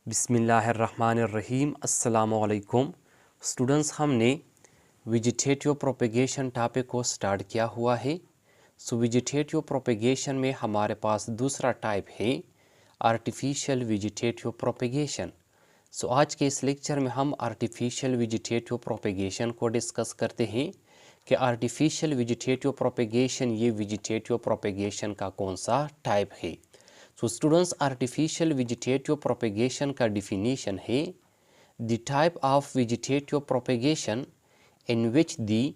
बिस्मिल्लाहिर्रहमानिर्रहीम। अस्सलामुअलैकुम स्टूडेंट्स, हमने वेजिटेटिव प्रोपेगेशन टॉपिक को स्टार्ट किया हुआ है। वेजिटेटिव प्रोपेगेशन में हमारे पास दूसरा टाइप है आर्टिफिशियल वेजिटेटिव प्रोपेगेशन। आज के इस लेक्चर में हम आर्टिफिशियल वेजिटेटिव प्रोपेगेशन को डिस्कस करते हैं कि आर्टिफिशियल वेजिटेटिव प्रोपेगेशन ये वेजिटेटिव प्रोपेगेशन का कौन सा टाइप है। स्टूडेंट्स, आर्टिफिशियल वेजिटेटिव प्रोपेगेशन का डिफिनीशन है the type of vegetative propagation in which the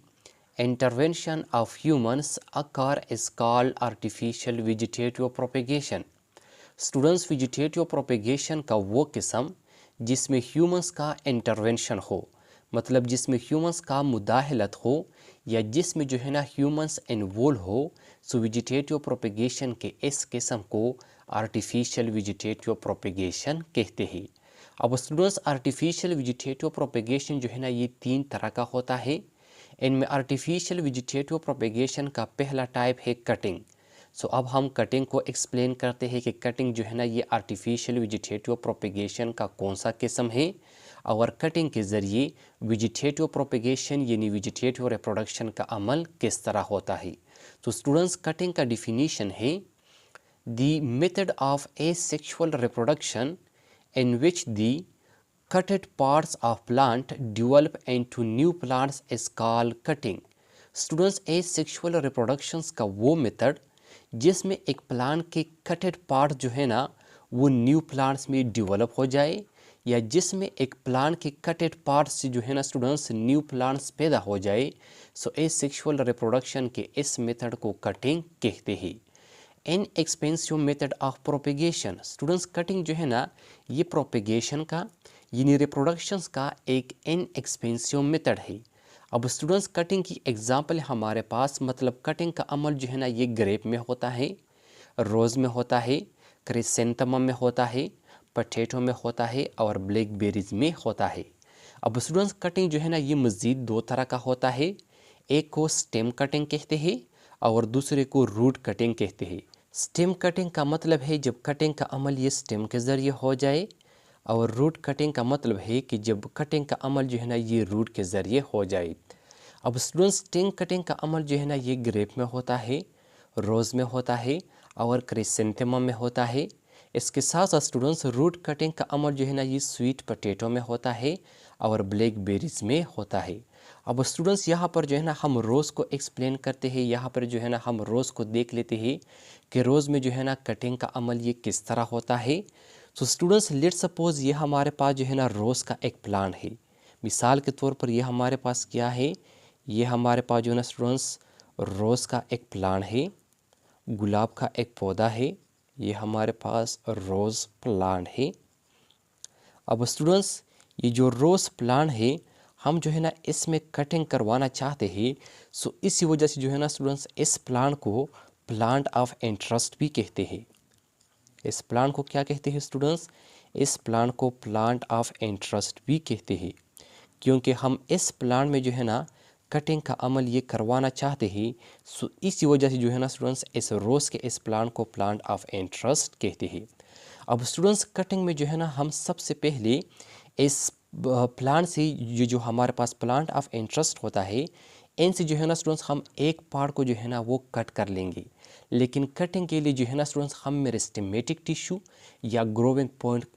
intervention of humans occur is called artificial vegetative propagation. Students, vegetative propagation का वो किस्म जिसमें ह्यूमंस का इंटरवेंशन हो, मतलब जिसमें ह्यूमंस का मुदाखलत हो या जिसमें जो है ना ह्यूमंस इन्वॉल्व हो, वेजिटेटिव प्रोपेगेशन के इस किस्म को आर्टिफिशियल वेजिटेटिव प्रोपेगेशन कहते हैं। अब स्टूडेंट्स, आर्टिफिशियल वेजिटेटिव प्रोपेगेशन जो है ना ये तीन तरह का होता है। इनमें आर्टिफिशियल वेजिटेटिव प्रोपेगेशन का पहला टाइप है कटिंग। अब हम कटिंग को एक्सप्लेन करते हैं कि कटिंग जो है ना ये आर्टिफिशियल वेजिटेटिव प्रोपेगेशन का कौन सा किस्म है और कटिंग के ज़रिए वेजिटेटिव प्रोपेगेशन यानी वेजिटेटिव रिप्रोडक्शन का अमल किस तरह होता है। तो स्टूडेंट्स, कटिंग का डिफिनीशन है the method of asexual reproduction in which the cutted parts of plant develop into new plants is called cutting। Students, asexual reproductions का वो मेथड जिसमें एक प्लांट के कटेड पार्ट जो है ना वो न्यू प्लांट्स में डेवलप हो जाए या जिसमें एक प्लांट के कटेड पार्ट से जो है ना स्टूडेंट्स न्यू प्लांट्स पैदा हो जाए। एसेक्सुअल रिप्रोडक्शन के इस मेथड को कटिंग कहते हैं। Inexpensive method of propagation. Students, cutting जो है ना ये प्रोपेगेशन का यानी रिप्रोडक्शंस का एक इन एक्सपेंसिव मेथड है। अब स्टूडेंट्स, कटिंग की एग्जांपल हमारे पास, मतलब कटिंग का अमल जो है ना ये ग्रेप में होता है, रोज़ में होता है, क्रिसेंथेमम में होता है, पोटैटो में होता है और ब्लैकबेरीज में होता है। अब स्टूडेंट्स, कटिंग जो है ना ये मज़ीद दो तरह का होता है। एक को स्टेम कटिंग कहते हैं और दूसरे को रूट कटिंग कहते हैं। स्टेम कटिंग का मतलब है जब कटिंग का अमल ये स्टेम के ज़रिए हो जाए और रूट कटिंग का मतलब है कि जब कटिंग का अमल जो है ना ये रूट के ज़रिए हो जाए। अब स्टूडेंट्स, स्टेम कटिंग का अमल जो है ना ये ग्रेप में होता है, रोज़ में होता है और क्रिसेंथेमम में होता है। इसके साथ साथ स्टूडेंट्स, रूट कटिंग का अमल जो है ना ये स्वीट पोटैटो में होता है और ब्लैकबेरीज में होता है। अब स्टूडेंट्स, यहाँ पर जो है ना हम रोज़ को एक्सप्लेन करते हैं। यहाँ पर जो है ना हम रोज़ को देख लेते हैं कि रोज़ में जो है ना कटिंग का अमल ये किस तरह होता है। स्टूडेंट्स, लेट सपोज ये हमारे पास जो है ना रोज़ का एक प्लांट है। मिसाल के तौर पर ये हमारे पास क्या है, ये हमारे पास जो है ना स्टूडेंट्स रोज़ का एक प्लांट है, गुलाब का एक पौधा है, ये हमारे पास रोज़ प्लांट है। अब स्टूडेंट्स, ये जो रोज़ प्लांट है हम जो है ना इसमें कटिंग करवाना चाहते हैं। इसी वजह से जो है ना स्टूडेंट्स इस प्लांट को प्लांट ऑफ इंटरेस्ट भी कहते हैं। इस प्लांट को क्या कहते हैं स्टूडेंट्स? इस प्लांट को प्लांट ऑफ इंटरेस्ट भी कहते हैं, क्योंकि हम इस प्लांट में जो है ना कटिंग का अमल ये करवाना चाहते हैं। इसी वजह से जो है ना स्टूडेंट्स इस रोज़ के इस प्लांट को प्लांट ऑफ इंटरेस्ट कहते हैं। अब स्टूडेंट्स, कटिंग में जो है ना हम सबसे पहले इस प्लांट से ये जो हमारे पास प्लांट ऑफ इंटरेस्ट होता है इनसे जो है ना स्टूडेंट्स हम एक पार्ट को जो है ना वो कट कर लेंगे। लेकिन कटिंग के लिए जो है ना स्टूडेंट्स हम मेरिस्टेमेटिक टिश्यू या ग्रोविंग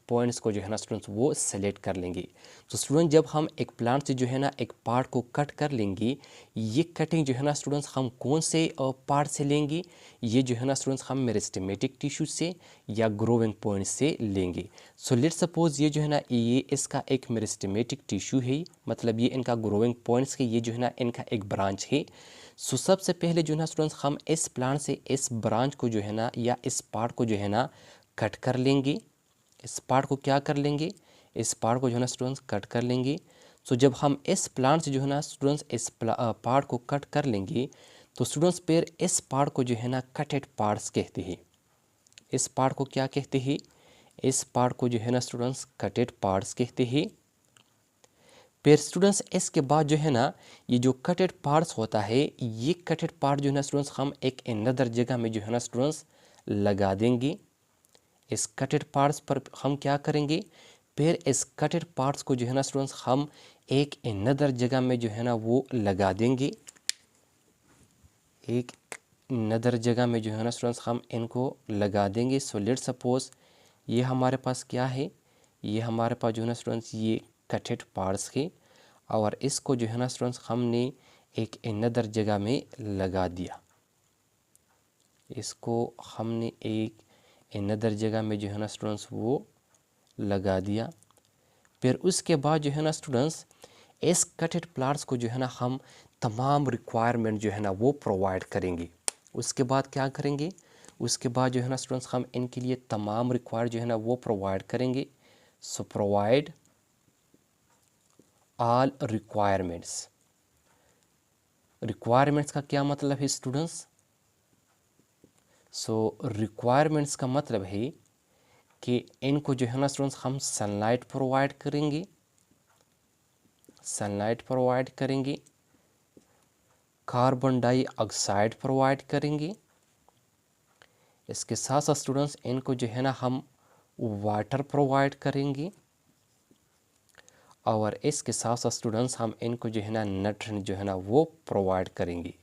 पॉइंट्स को जो है ना स्टूडेंट्स वो सेलेक्ट कर लेंगे। स्टूडेंट, जब हम एक प्लांट से जो है ना एक पार्ट को कट कर लेंगे, ये कटिंग जो है ना स्टूडेंट्स हम कौन से पार्ट से लेंगे? ये जो है ना स्टूडेंट्स हम मेरिस्टेमेटिक टिश्यू से या ग्रोविंग पॉइंट से लेंगे। लेट सपोज ये जो है ना ये इसका एक मेरिस्टेमेटिक टिश्यू है, मतलब ये इनका ग्रोविंग पॉइंट्स के ये जो है ना इनका एक ब्रांच है। सबसे पहले जो है ना स्टूडेंट्स हम इस प्लांट से इस ब्रांच को जो है ना या इस पार्ट को जो है ना कट कर लेंगे। इस पार्ट को क्या कर लेंगे? इस पार्ट को जो है ना स्टूडेंट्स कट कर लेंगे। जब हम इस प्लांट से जो है ना स्टूडेंट्स इस पार्ट को कट कर लेंगे तो स्टूडेंट्स फिर इस पार्ट को जो है ना कटेड पार्ट्स कहते हैं। इस पार्ट को क्या कहते हैं? इस पार्ट को जो है ना स्टूडेंट्स कटेड पार्ट्स कहते हैं। फिर स्टूडेंट्स इसके बाद जो है ना ये जो कटेड पार्ट्स होता है, ये कटेड पार्ट जो है ना स्टूडेंट्स हम एक अनदर जगह में जो है ना स्टूडेंट्स लगा देंगे। इस कटेड पार्ट्स पर हम क्या करेंगे? फिर इस कटेड पार्ट्स को जो है ना स्टूडेंट्स हम एक अनदर जगह में जो है ना वो लगा देंगे, एक नदर जगह में जो है ना स्टूडेंट्स हम इनको लगा देंगे। सो लेट्स सपोज ये हमारे पास क्या है, ये हमारे पास जो है ना स्टूडेंट्स ये कटेड पार्ट्स है, और इसको जो है ना स्टूडेंट्स हमने एक अनदर जगह में लगा दिया, इसको हमने एक अनदर जगह में जो है ना स्टूडेंट्स वो लगा दिया। फिर उसके बाद जो है ना स्टूडेंट्स इस कटेड पार्ट्स को जो है ना हम तमाम रिक्वायरमेंट जो है ना वो प्रोवाइड करेंगे। उसके बाद क्या करेंगे, उसके बाद जो है ना स्टूडेंट्स हम इनके लिए तमाम रिक्वायर जो है ना वो प्रोवाइड करेंगे। सो प्रोवाइड ऑल रिक्वायरमेंट्स। रिक्वायरमेंट्स का क्या मतलब है स्टूडेंट्स? सो रिक्वायरमेंट्स का मतलब है कि इनको जो है ना स्टूडेंट्स हम सनलाइट प्रोवाइड करेंगे, सनलाइट प्रोवाइड करेंगे, कार्बन डाइऑक्साइड प्रोवाइड करेंगे, इसके साथ साथ स्टूडेंट्स इनको जो है ना हम वाटर प्रोवाइड करेंगे, और इसके साथ साथ स्टूडेंट्स हम इनको जो है ना न्यूट्रिएंट जो है ना वो प्रोवाइड करेंगे।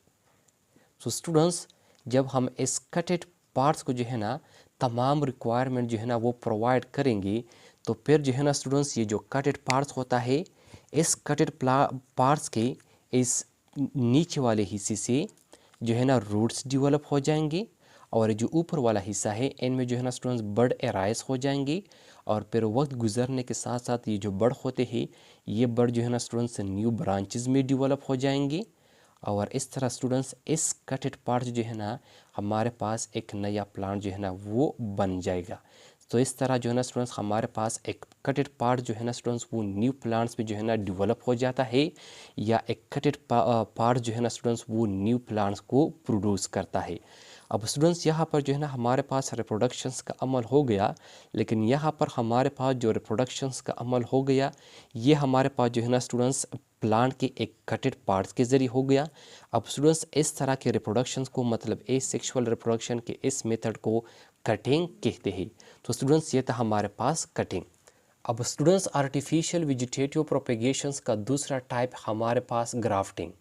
सो स्टूडेंट्स जब हम इस कटेड पार्ट्स को जो है ना तमाम रिक्वायरमेंट जो है ना वो प्रोवाइड करेंगे, तो फिर जो है ना स्टूडेंट्स ये जो कटेड पार्ट्स होता है, इस कटेड पार्ट्स के इस नीचे वाले हिस्से से जो है ना रूट्स डेवलप हो जाएंगे, और जो ऊपर वाला हिस्सा है इनमें जो है ना स्टूडेंट्स बर्ड एराइज हो जाएंगे, और फिर वक्त गुजरने के साथ साथ ये जो बर्ड होते हैं ये बर्ड जो है ना स्टूडेंट्स न्यू ब्रांचेस में डेवलप हो जाएंगे, और इस तरह स्टूडेंट्स इस कटेड पार्ट जो है ना हमारे पास एक नया प्लांट जो है ना वो बन जाएगा। तो इस तरह जो है ना स्टूडेंट्स हमारे पास एक कटेड पार्ट जो है ना स्टूडेंट्स वो न्यू प्लांट्स में जो है ना डेवलप हो जाता है, या एक कटेड पार्ट जो है ना स्टूडेंट्स वो न्यू प्लांट्स को प्रोड्यूस करता है। अब स्टूडेंट्स यहाँ पर जो है ना हमारे पास रिप्रोडक्शंस का अमल हो गया, लेकिन यहाँ पर हमारे पास जो रिप्रोडक्शंस का अमल हो गया ये हमारे पास जो है ना स्टूडेंट्स प्लांट के एक कटेड पार्ट्स के ज़रिए हो गया। अब स्टूडेंट्स इस तरह के रिप्रोडक्शंस को मतलब एसेक्सुअल रिप्रोडक्शन के इस मेथड को कटिंग कहते हैं। तो स्टूडेंट्स ये था हमारे पास कटिंग। अब स्टूडेंट्स आर्टिफिशियल वेजिटेटिव प्रोपेगेशंस का दूसरा टाइप हमारे पास ग्राफ्टिंग।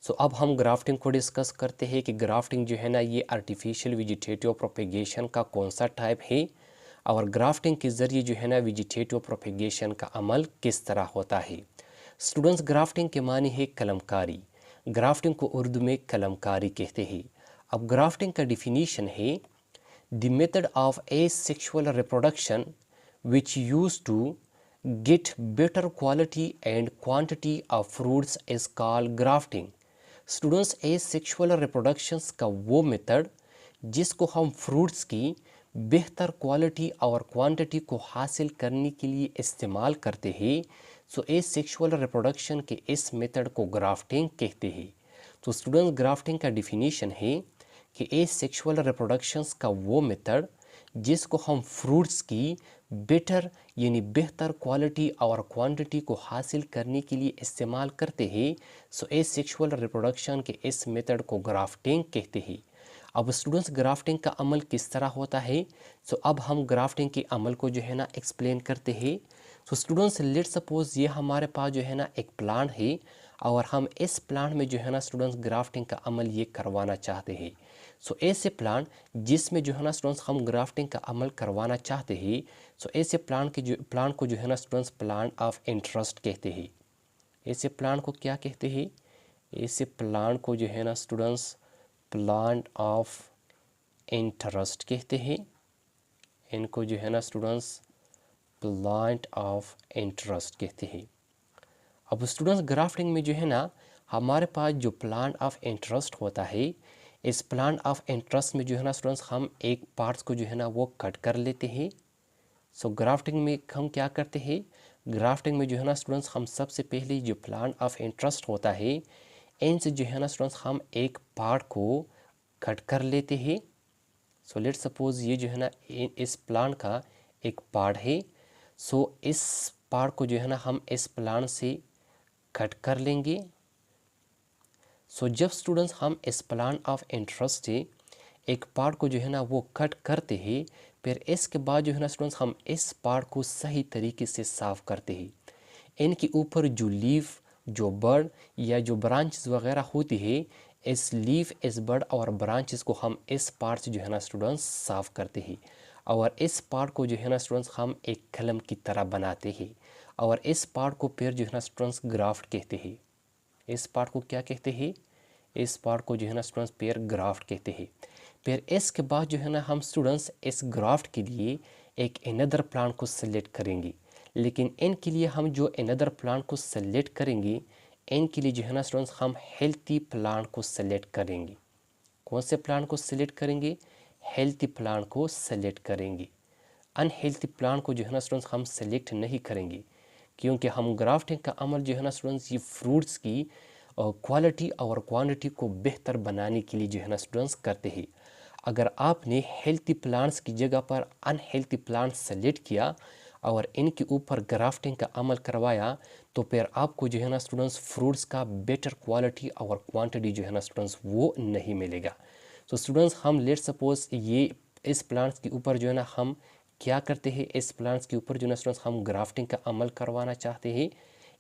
सो अब हम ग्राफ्टिंग को डिस्कस करते हैं कि ग्राफ्टिंग जो है ना ये आर्टिफिशियल वेजिटेटिव प्रोपेगेशन का कौन सा टाइप है, और ग्राफ्टिंग के ज़रिए जो है ना वेजिटेटिव प्रोपेगेशन का अमल किस तरह होता है। स्टूडेंट्स ग्राफ्टिंग के मानी है कलमकारी। ग्राफ्टिंग को उर्दू में कलमकारी कहते हैं। अब ग्राफ्टिंग का डिफिनीशन है the method of asexual reproduction which used to get better quality and quantity of fruits is called grafting। Students asexual reproductions का वो मेथड जिसको हम फ्रूट्स की बेहतर क्वालिटी और क्वांटिटी को हासिल करने के लिए इस्तेमाल करते हैं, सो एसेक्सुअल रिप्रोडक्शन के इस मेथड को ग्राफ्टिंग कहते हैं। तो स्टूडेंट्स ग्राफ्टिंग का डिफिनीशन है कि एसेक्सुअल रिप्रोडक्शंस का वो मेथड जिसको हम फ्रूट्स की बेटर यानी बेहतर क्वालिटी और क्वांटिटी को हासिल करने के लिए इस्तेमाल करते हैं, सो एसेक्सुअल रिप्रोडक्शन के इस मेथड को ग्राफ्टिंग कहते हैं। अब स्टूडेंट्स ग्राफ्टिंग का अमल किस तरह होता है, सो अब हम ग्राफ्टिंग के अमल को जो है ना एक्सप्लेन करते हैं। सो स्टूडेंट्स लेट्स सपोज ये हमारे पास जो है ना एक प्लांट है, और हम इस प्लांट में जो है ना स्टूडेंट्स ग्राफ्टिंग का अमल ये करवाना चाहते हैं। सो ऐसे प्लांट जिसमें जो है ना स्टूडेंट्स हम ग्राफ्टिंग का अमल करवाना चाहते हैं, सो ऐसे प्लांट को जो है ना स्टूडेंट्स प्लांट ऑफ इंटरेस्ट कहते हैं। ऐसे प्लांट को क्या कहते हैं? ऐसे प्लांट को जो है ना स्टूडेंट्स प्लांट ऑफ इंटरेस्ट कहते हैं। इनको जो है ना स्टूडेंट्स प्लांट ऑफ इंटरेस्ट कहते हैं। अब स्टूडेंट्स ग्राफ्टिंग में जो है ना हमारे पास जो प्लांट ऑफ इंटरेस्ट होता है, इस प्लांट ऑफ इंटरेस्ट में जो है ना स्टूडेंट्स हम एक पार्ट्स को जो है ना वो कट कर लेते हैं। सो ग्राफ्टिंग में हम क्या करते हैं? ग्राफ्टिंग में जो है ना स्टूडेंट्स हम सबसे पहले जो प्लांट ऑफ इंटरेस्ट होता है इनसे जो है ना स्टूडेंट्स हम एक पार्ट को कट कर लेते हैं। सो लेट्स सपोज ये जो है ना इस प्लांट का एक पार्ट है। सो इस पार्ट को जो है ना हम इस प्लांट से कट कर लेंगे। सो जब स्टूडेंट्स हम इस प्लांट ऑफ इंटरेस्ट से एक पार्ट को जो है ना वो कट करते हैं, फिर इसके बाद जो है ना स्टूडेंट्स हम इस पार्ट को सही तरीके से साफ़ करते हैं। इनके ऊपर जो लीफ, जो बर्ड या जो ब्रांचेस वगैरह होती है, इस लीफ, इस बर्ड और ब्रांचेस को हम इस पार्ट से जो है ना स्टूडेंट्स साफ़ करते हैं। और इस पार्ट को जो है ना स्टूडेंट्स हम एक कलम की तरह बनाते हैं। और इस पार्ट को फिर जो है ना स्टूडेंट्स ग्राफ्ट कहते हैं। इस पार्ट को क्या कहते हैं? इस पार्ट को जो है ना स्टूडेंट्स पेयर ग्राफ्ट कहते हैं। फिर इसके बाद जो है ना हम स्टूडेंट्स इस ग्राफ्ट के लिए एक अनदर प्लांट को सिलेक्ट करेंगे। लेकिन इनके लिए हम जो अनदर प्लांट को सिलेक्ट करेंगे, इनके लिए जो है ना स्टूडेंट्स हम हेल्थी प्लांट को सिलेक्ट करेंगे। कौन से प्लांट को सिलेक्ट करेंगे? हेल्थी प्लांट को सिलेक्ट करेंगे। अनहेल्थी प्लांट को जो है ना स्टूडेंट्स हम सेलेक्ट नहीं करेंगे, क्योंकि हम ग्राफ्टिंग का अमल जो है ना स्टूडेंट्स ये फ्रूट्स की क्वालिटी और क्वांटिटी को बेहतर बनाने के लिए जो है ना स्टूडेंट्स करते हैं। अगर आपने हेल्थी प्लांट्स की जगह पर अनहेल्थी प्लांट्स सेलेक्ट किया और इनके ऊपर ग्राफ्टिंग का अमल करवाया, तो फिर आपको जो है ना स्टूडेंट्स फ्रूट्स का बेटर क्वालिटी और क्वांटिटी जो है ना स्टूडेंट्स वो नहीं मिलेगा। तो स्टूडेंट्स हम लेट सपोज ये इस प्लांट्स के ऊपर जो है ना हम क्या करते हैं, इस प्लांट्स के ऊपर जो है ना स्टूडेंट्स हम ग्राफ्टिंग का अमल करवाना चाहते हैं।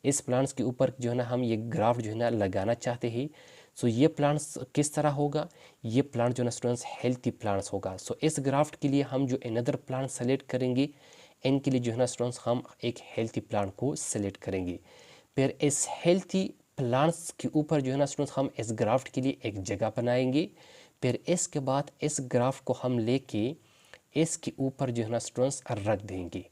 इस प्लांट्स के ऊपर जो है ना हम ये ग्राफ्ट जो है ना लगाना चाहते हैं। सो ये प्लांट्स किस तरह होगा? ये प्लांट जो है ना स्टूडेंट्स हेल्थी प्लांट्स होगा। सो इस ग्राफ्ट के लिए हम जो अनदर प्लांट सेलेक्ट करेंगे, इनके लिए जो है ना स्टूडेंट्स हम एक हेल्थी प्लांट को सेलेक्ट करेंगे। फिर इस हेल्थी प्लांट्स के ऊपर जो है ना स्टूडेंट्स हम इस ग्राफ्ट के लिए एक जगह बनाएंगे। फिर इसके बाद इस ग्राफ्ट को हम लेके इसके ऊपर जो है ना स्टूडेंट्स रख देंगे।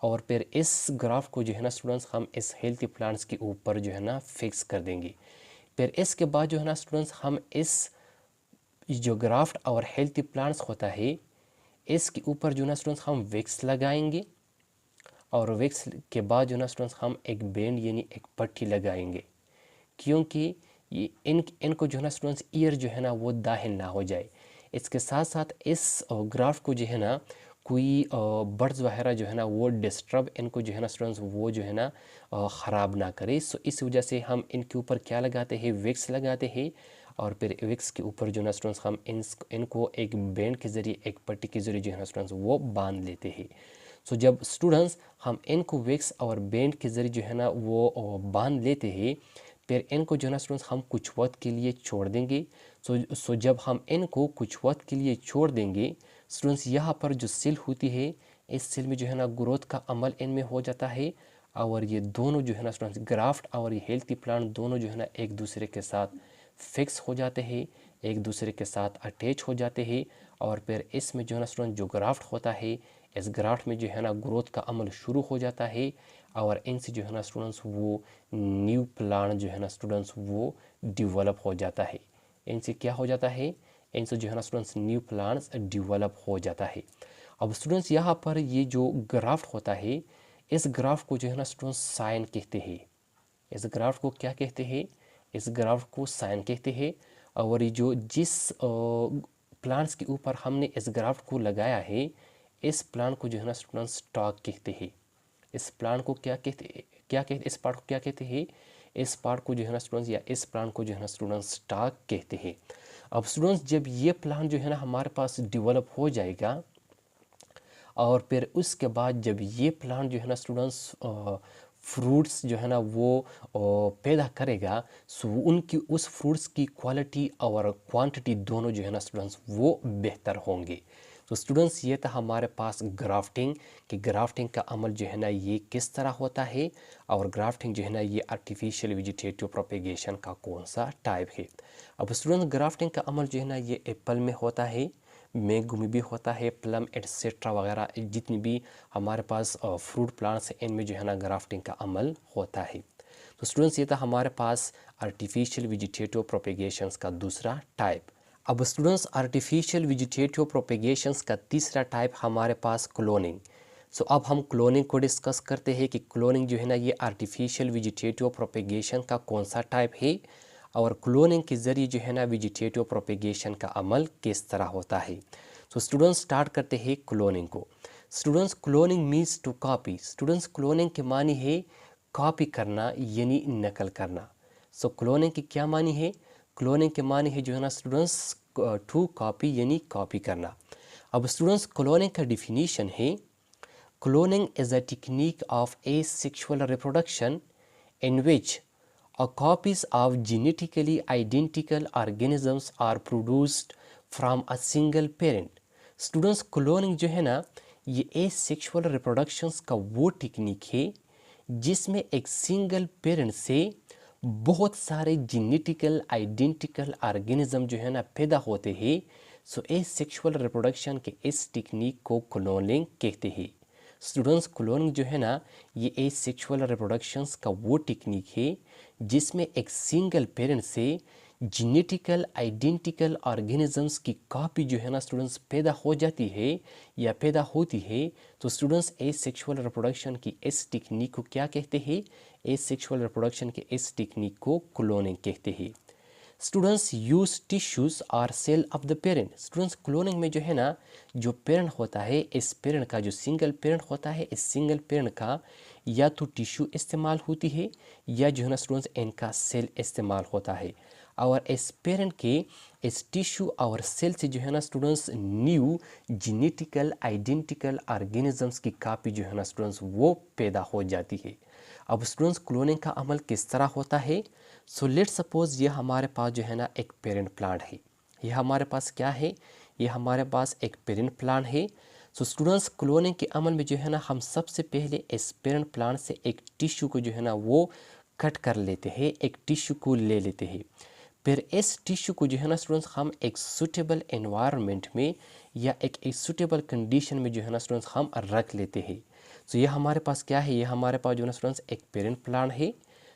और फिर इस ग्राफ को जो है ना स्टूडेंट्स हम इस हेल्थी प्लांट्स के ऊपर जो है ना फिक्स कर देंगे। फिर इसके बाद जो है ना स्टूडेंट्स हम इस जो ग्राफ्ट और हेल्थी प्लांट्स होता है, इसके ऊपर जो है ना स्टूडेंट्स हम विक्स लगाएंगे। और विक्स के बाद जो है ना स्टूडेंट्स हम एक बैंड यानी एक पट्टी लगाएंगे, क्योंकि ये इनको जो है ना स्टूडेंट्स ईयर जो है ना वो दाहिल ना हो जाए। इसके साथ साथ इस ग्राफ को जो है ना कोई बर्ड्स वगैरह जो है ना वो डिस्टर्ब इनको जो है ना स्टूडेंट्स वो जो है ना ख़राब ना करे। सो इस वजह से हम इनके ऊपर क्या लगाते हैं? विक्स लगाते हैं। और फिर विक्स के ऊपर जो है ना स्टूडेंट्स हम इनको एक बैंड के ज़रिए, एक पट्टी के ज़रिए जो है ना स्टूडेंट्स वो बांध लेते हैं। सो जब स्टूडेंट्स हम इनको विक्स और बैंड के ज़रिए जो है ना वो बांध लेते हैं, फिर इनको जो है ना स्टूडेंट्स हम कुछ वक्त के लिए छोड़ देंगे। सो जब हम इनको कुछ वक्त के लिए छोड़ देंगे स्टूडेंट्स, यहाँ पर जो सेल होती है, इस सेल में जो है ना ग्रोथ का अमल इनमें हो जाता है। और ये दोनों जो है ना स्टूडेंट्स ग्राफ्ट और ये हेल्थी प्लांट दोनों जो है ना एक दूसरे के साथ फिक्स हो जाते हैं, एक दूसरे के साथ अटैच हो जाते हैं। और फिर इसमें जो है ना स्टूडेंट जो ग्राफ्ट होता है, इस ग्राफ्ट में जो है ना ग्रोथ का अमल शुरू हो जाता है। और इनसे जो है ना स्टूडेंट्स वो न्यू प्लांट जो है ना स्टूडेंट्स वो डेवलप हो जाता है। इनसे क्या हो जाता है? इनसे जो है ना स्टूडेंट्स न्यू प्लांट्स डेवलप हो जाता है। अब स्टूडेंट्स यहाँ पर ये जो ग्राफ्ट होता है, इस ग्राफ्ट को जो है ना स्टूडेंट्स साइन कहते हैं। इस ग्राफ्ट को क्या कहते हैं? इस ग्राफ्ट को साइन कहते हैं। और ये जो जिस प्लांट्स के ऊपर हमने इस ग्राफ्ट को लगाया है, इस प्लांट को जो है ना स्टूडेंट्स स्टॉक कहते हैं। इस प्लांट को क्या कहते इस पार्ट को क्या कहते हैं? इस पार्ट को जो है ना स्टूडेंट्स या इस प्लांट को जो है ना स्टूडेंट्स स्टॉक कहते हैं। अब स्टूडेंट्स जब ये प्लांट जो है ना हमारे पास डेवलप हो जाएगा, और फिर उसके बाद जब ये प्लांट जो है ना स्टूडेंट्स फ्रूट्स जो है ना वो पैदा करेगा, सो उनकी उस फ्रूट्स की क्वालिटी और क्वांटिटी दोनों जो है ना स्टूडेंट्स वो बेहतर होंगे। तो स्टूडेंट्स ये था हमारे पास ग्राफ्टिंग, कि ग्राफ्टिंग का अमल जो है ना ये किस तरह होता है, और ग्राफ्टिंग जो है ना ये आर्टिफिशियल वेजिटेटिव प्रोपेगेशन का कौन सा टाइप है। अब स्टूडेंट्स ग्राफ्टिंग का अमल जो है ना ये एप्पल में होता है, मैंगो में भी होता है, प्लम एटसेट्रा वगैरह जितनी भी हमारे पास फ्रूट प्लांट्स हैं, इनमें जो है ना ग्राफ्टिंग का अमल होता है। तो स्टूडेंट्स ये था हमारे पास आर्टिफिशियल वेजिटेटिव प्रोपेगेशंस का दूसरा टाइप। अब स्टूडेंट्स आर्टिफिशियल वेजिटेटिव प्रोपेगेशंस का तीसरा टाइप हमारे पास क्लोनिंग। सो अब हम क्लोनिंग को डिस्कस करते हैं कि क्लोनिंग जो है ना ये आर्टिफिशियल वेजिटेटिव प्रोपेगेशन का कौन सा टाइप है, और क्लोनिंग के ज़रिए जो है ना वेजिटेटिव प्रोपेगेशन का अमल किस तरह होता है। तो स्टूडेंट्स स्टार्ट करते हैं क्लोनिंग को। Students cloning means to copy. Students cloning के मानी है कॉपी करना यानी नकल करना। सो क्लोनिंग की क्या मानी है? क्लोनिंग के मानी है जो है ना स्टूडेंट्स टू कॉपी यानी कॉपी करना। अब स्टूडेंट्स क्लोनिंग का डिफिनीशन है, cloning is a technique of asexual reproduction in which copies of genetically identical organisms are produced from a single parent. Students cloning जो है ना, ये एसेक्सुअल रिप्रोडक्शंस का वो टेक्निक है जिसमें एक सिंगल पेरेंट से बहुत सारे जेनेटिकल आइडेंटिकल ऑर्गेनिज्म जो है ना पैदा होते हैं। सो एसेक्सुअल रिप्रोडक्शन के इस टेक्निक को क्लोनिंग कहते हैं। स्टूडेंट्स क्लोनिंग जो है ना, ये एसेक्सुअल रिप्रोडक्शंस का वो टेक्निक है जिसमें एक सिंगल पेरेंट से जेनेटिकल आइडेंटिकल ऑर्गेनिजम्स की कॉपी जो है ना स्टूडेंट्स पैदा हो जाती है या पैदा होती है। तो स्टूडेंट्स एसेक्सुअल रिप्रोडक्शन की इस टेक्निक को क्या कहते हैं? एसेक्सुअल रिप्रोडक्शन के इस टेक्निक को क्लोनिंग कहते हैं। स्टूडेंट्स यूज टिश्यूज और cell of the parent. Students cloning में जो है ना, जो पेरेंट होता है, इस पेरेंट का जो सिंगल पेरेंट होता है, इस सिंगल पेरेंट का या तो टिश्यू इस्तेमाल होती है या जो है ना स्टूडेंट्स इनका सेल इस्तेमाल होता है। और इस पेरेंट के इस टिश्यू और सेल से जो है ना students new genetical identical organisms की कॉपी जो है ना स्टूडेंट्स वो पैदा हो जाती है। अब स्टूडेंट्स क्लोनिंग का अमल किस तरह होता है? सो लेट सपोज ये हमारे पास जो है ना एक पेरेंट प्लांट है। ये हमारे पास क्या है? ये हमारे पास एक पेरेंट प्लांट है। सो स्टूडेंट्स क्लोनिंग के अमल में जो है ना, हम सबसे पहले इस पेरेंट प्लांट से एक टिश्यू को जो है ना वो कट कर लेते हैं, एक टिश्यू को ले लेते हैं। फिर इस टिश्यू को जो है ना स्टूडेंट्स हम एक सूटेबल एनवायरनमेंट में या एक सूटेबल कंडीशन में जो है ना स्टूडेंट्स हम रख लेते हैं। सो ये हमारे पास क्या है? ये हमारे पास जो है ना स्टूडेंट्स एक पेरेंट प्लांट है।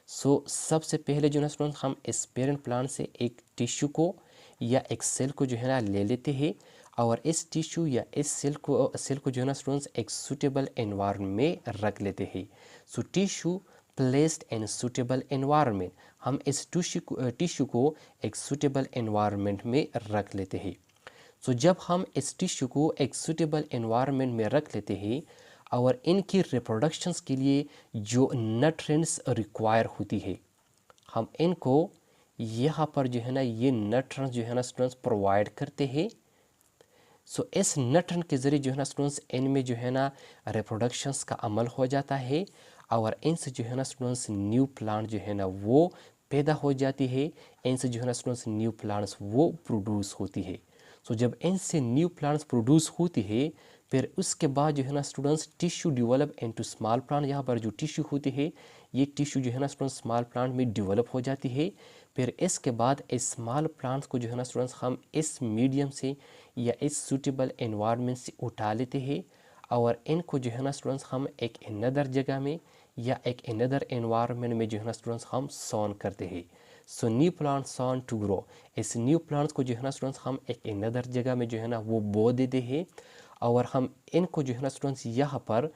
सो सबसे पहले जो है ना स्टूडेंट्स हम इस पेरेंट प्लांट से एक टिश्यू को या एक सेल को जो है ना ले लेते हैं और इस टिश्यू या इस सेल को जो है ना स्टूडेंट्स एक सूटेबल एनवायरनमेंट में रख लेते हैं। So tissue placed in suitable environment, हम इस टिश्यू को एक सूटेबल एनवायरनमेंट में रख लेते हैं। सो जब हम इस टिश्यू को एक सूटेबल एनवायरनमेंट में रख लेते हैं और इनकी रिप्रोडक्शंस के लिए जो न्यूट्रिएंट्स रिक्वायर होती है, हम इनको यहाँ पर जो है ना ये न्यूट्रिएंट्स जो है ना स्टूडेंट्स प्रोवाइड करते हैं। सो इस न्यूट्रिएंट के ज़रिए जो है ना स्टूडेंट्स इनमें जो है ना रिप्रोडक्शंस का अमल हो जाता है और इनसे जो है ना स्टूडेंट्स न्यू प्लांट जो है ना वो पैदा हो जाती है। इनसे जो है ना स्टूडेंट्स न्यू प्लांट्स वो प्रोड्यूस होती है। सो जब इनसे न्यू प्लांट्स प्रोड्यूस होती है, फिर उसके बाद जो है ना students tissue develop into small plant. यहाँ पर जो टिश्यू होती है, ये टिश्यू जो है ना स्टूडेंट्स स्मॉल प्लांट में डेवलप हो जाती है। फिर इसके बाद इस स्मॉल प्लांट्स को जो है ना स्टूडेंट्स हम इस मीडियम से या इस सूटेबल एनवायरनमेंट से उठा लेते हैं और इनको जो है ना स्टूडेंट्स हम एक अनदर जगह में या एक अनदर एनवायरनमेंट में जो है ना स्टूडेंट्स हम सॉन करते हैं। So new plant sown to grow. इस न्यू प्लांट्स को जो है ना स्टूडेंट्स हम एक अनदर जगह में जो है ना वो बो देते हैं और हम इनको जो है ना स्टूडेंट्स यहाँ पर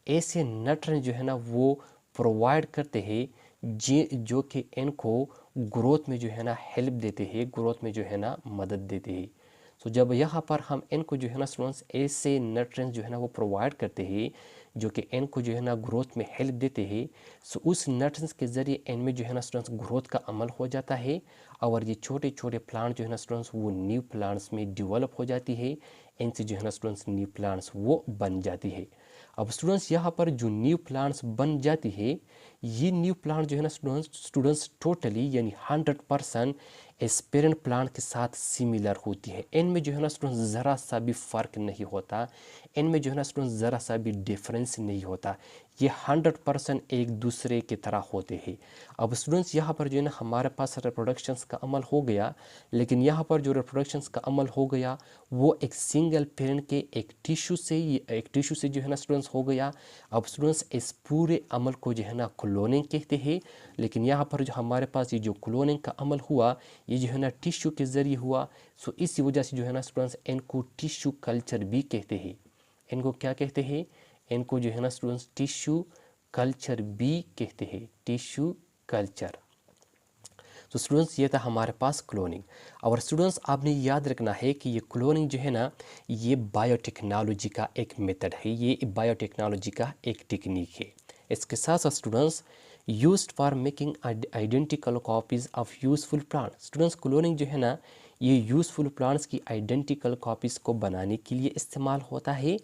ऐसे न्यूट्रिएंट जो है ना वो प्रोवाइड करते हैं जो कि इनको ग्रोथ में जो है ना हेल्प देते हैं, ग्रोथ में जो है ना मदद देते हैं। सो जब यहाँ पर हम इनको जो है ना स्टूडेंट्स ऐसे न्यूट्रिएंट्स जो है ना वो प्रोवाइड करते हैं जो कि इनको जो है ना ग्रोथ में हेल्प देते हैं, सो उस न्यूट्रिएंट्स के ज़रिए इनमें जो है ना स्टूडेंट्स ग्रोथ का अमल हो जाता है और ये छोटे छोटे प्लांट जो है ना स्टूडेंट्स वो न्यू प्लांट्स में डेवलप हो जाती है। इनसे जो है ना स्टूडेंट्स न्यू प्लांट्स वो बन जाती है। अब स्टूडेंट्स यहाँ पर जो न्यू प्लांट्स बन जाती है, ये न्यू प्लांट जो है ना स्टूडेंट्स टोटली यानी 100% इस पेरेंट प्लांट के साथ सिमिलर होती है। इनमें जो है ना स्टूडेंट्स ज़रा सा भी फ़र्क नहीं होता, इनमें जो है ना स्टूडेंट्स ज़रा सा भी डिफरेंस नहीं होता। ये 100% एक दूसरे की तरह होते हैं। अब स्टूडेंट्स यहाँ पर जो है ना हमारे पास रिप्रोडक्शंस का अमल हो गया, लेकिन यहाँ पर जो रिप्रोडक्शंस का अमल हो गया वो एक सिंगल पेरेंट के एक टिश्यू से जो है ना स्टूडेंट्स हो गया। अब स्टूडेंट्स इस पूरे अमल को जो है ना क्लोनिंग कहते हैं। लेकिन यहाँ पर जो हमारे पास ये जो क्लोनिंग का अमल हुआ, ये जो है ना टिश्यू के ज़रिए हुआ। सो इसी वजह से जो है ना स्टूडेंट्स इनको टिश्यू कल्चर भी कहते हैं। इनको क्या कहते हैं? इनको जो है ना स्टूडेंट्स टिश्यू कल्चर भी कहते हैं, टिश्यू कल्चर। तो स्टूडेंट्स ये था हमारे पास क्लोनिंग। और स्टूडेंट्स आपने याद रखना है कि ये क्लोनिंग जो है ना ये बायोटेक्नोलॉजी का एक मेथड है, ये बायोटेक्नोलॉजी का एक टेक्निक है। इसके साथ साथ students used for making identical copies of useful plant. Students cloning जो है ना ये यूज़फुल प्लांट्स की आइडेंटिकल कॉपीज़ को बनाने के लिए इस्तेमाल होता है।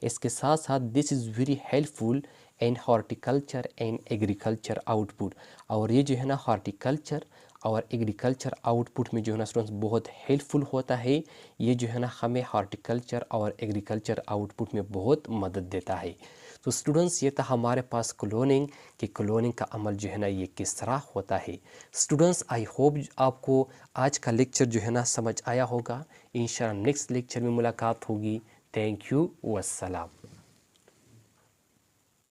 इसके साथ साथ this is very helpful in horticulture and agriculture output. और ये जो है ना हॉर्टिकल्चर और एग्रीकल्चर आउटपुट में जो है ना स्टूडेंट्स बहुत हेल्पफुल होता है। ये जो है ना हमें हॉर्टिकल्चर और एग्रीकल्चर आउटपुट में बहुत मदद देता है। तो स्टूडेंट्स ये था हमारे पास क्लोनिंग कि क्लोनिंग का अमल जो है ना ये किस तरह होता है। स्टूडेंट्स आई होप आपको आज का लेक्चर जो है ना समझ आया होगा। इंशाल्लाह नेक्स्ट लेक्चर में मुलाकात होगी। Thank you, वस्सलाम।